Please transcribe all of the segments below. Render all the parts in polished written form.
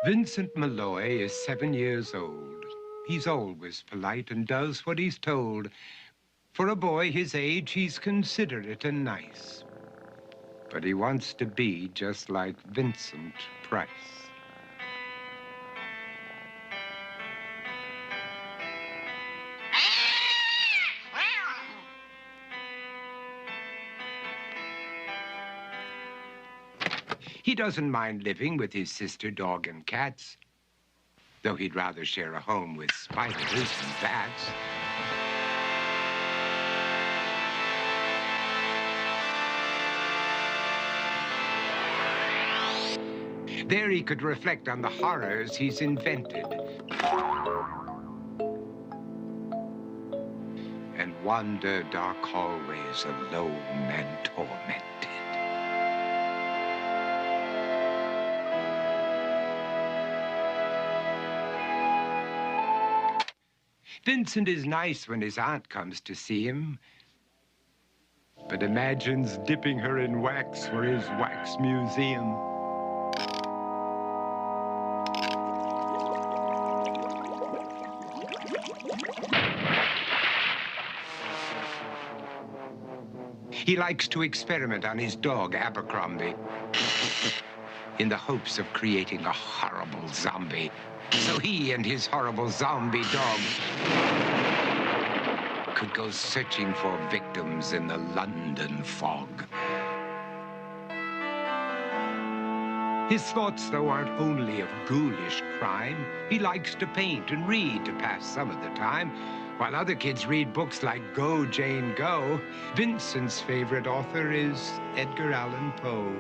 Vincent Malloy is 7 years old. He's always polite and does what he's told. For a boy his age, he's considerate and nice. But he wants to be just like Vincent Price. He doesn't mind living with his sister, dog, and cats, though he'd rather share a home with spiders and bats. There he could reflect on the horrors he's invented and wander dark hallways alone and tormented. Vincent is nice when his aunt comes to see him, but imagines dipping her in wax for his wax museum. He likes to experiment on his dog, 𝒱𝒾𝓃𝓉𝓉, in the hopes of creating a horrible zombie. So he and his horrible zombie dog could go searching for victims in the London fog. His thoughts, though, aren't only of ghoulish crime. He likes to paint and read to pass some of the time. While other kids read books like Go, Jane, Go, Vincent's favorite author is Edgar Allan Poe.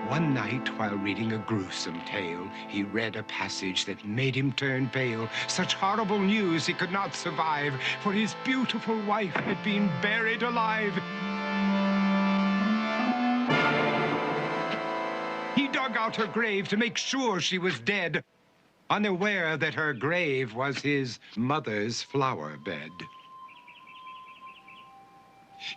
One night, while reading a gruesome tale, he read a passage that made him turn pale. Such horrible news he could not survive, for his beautiful wife had been buried alive. He dug out her grave to make sure she was dead, unaware that her grave was his mother's flower bed.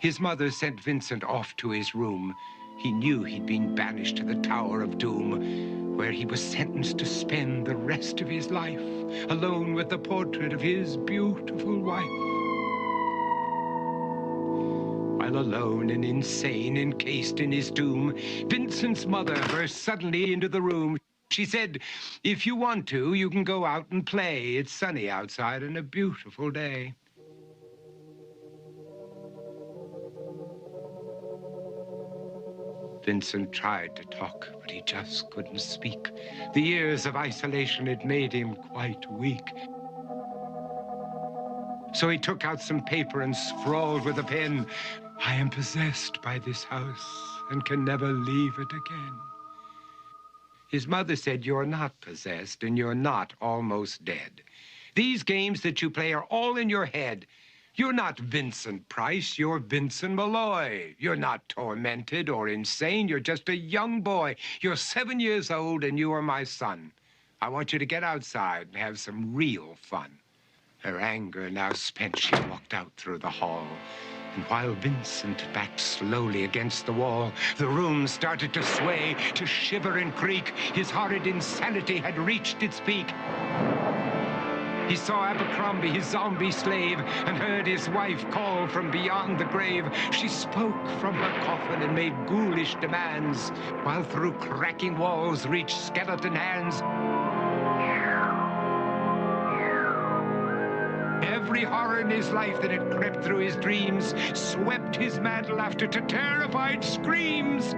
His mother sent Vincent off to his room. He knew he'd been banished to the Tower of Doom, where he was sentenced to spend the rest of his life alone with the portrait of his beautiful wife. While alone and insane, encased in his tomb, Vincent's mother burst suddenly into the room. She said, "If you want to, you can go out and play. It's sunny outside and a beautiful day." Vincent tried to talk, but he just couldn't speak. The years of isolation had made him quite weak. So he took out some paper and scrawled with a pen, "I am possessed by this house and can never leave it again." His mother said, "You're not possessed and you're not almost dead. These games that you play are all in your head. You're not Vincent Price, you're Vincent Malloy. You're not tormented or insane, you're just a young boy. You're 7 years old and you are my son. I want you to get outside and have some real fun." Her anger now spent, she walked out through the hall. And while Vincent backed slowly against the wall, the room started to sway, to shiver and creak. His horrid insanity had reached its peak. He saw 𝒱𝒾𝓃𝓉𝓉, his zombie slave, and heard his wife call from beyond the grave. She spoke from her coffin and made ghoulish demands, while through cracking walls reached skeleton hands. Every horror in his life that had crept through his dreams swept his mad laughter to terrified screams.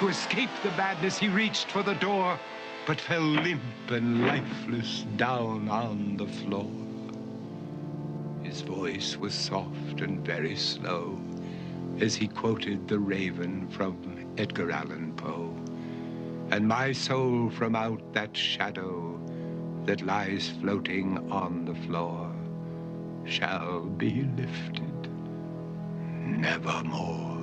To escape the madness, he reached for the door, but fell limp and lifeless down on the floor. His voice was soft and very slow as he quoted the Raven from Edgar Allan Poe. "And my soul from out that shadow that lies floating on the floor shall be lifted nevermore."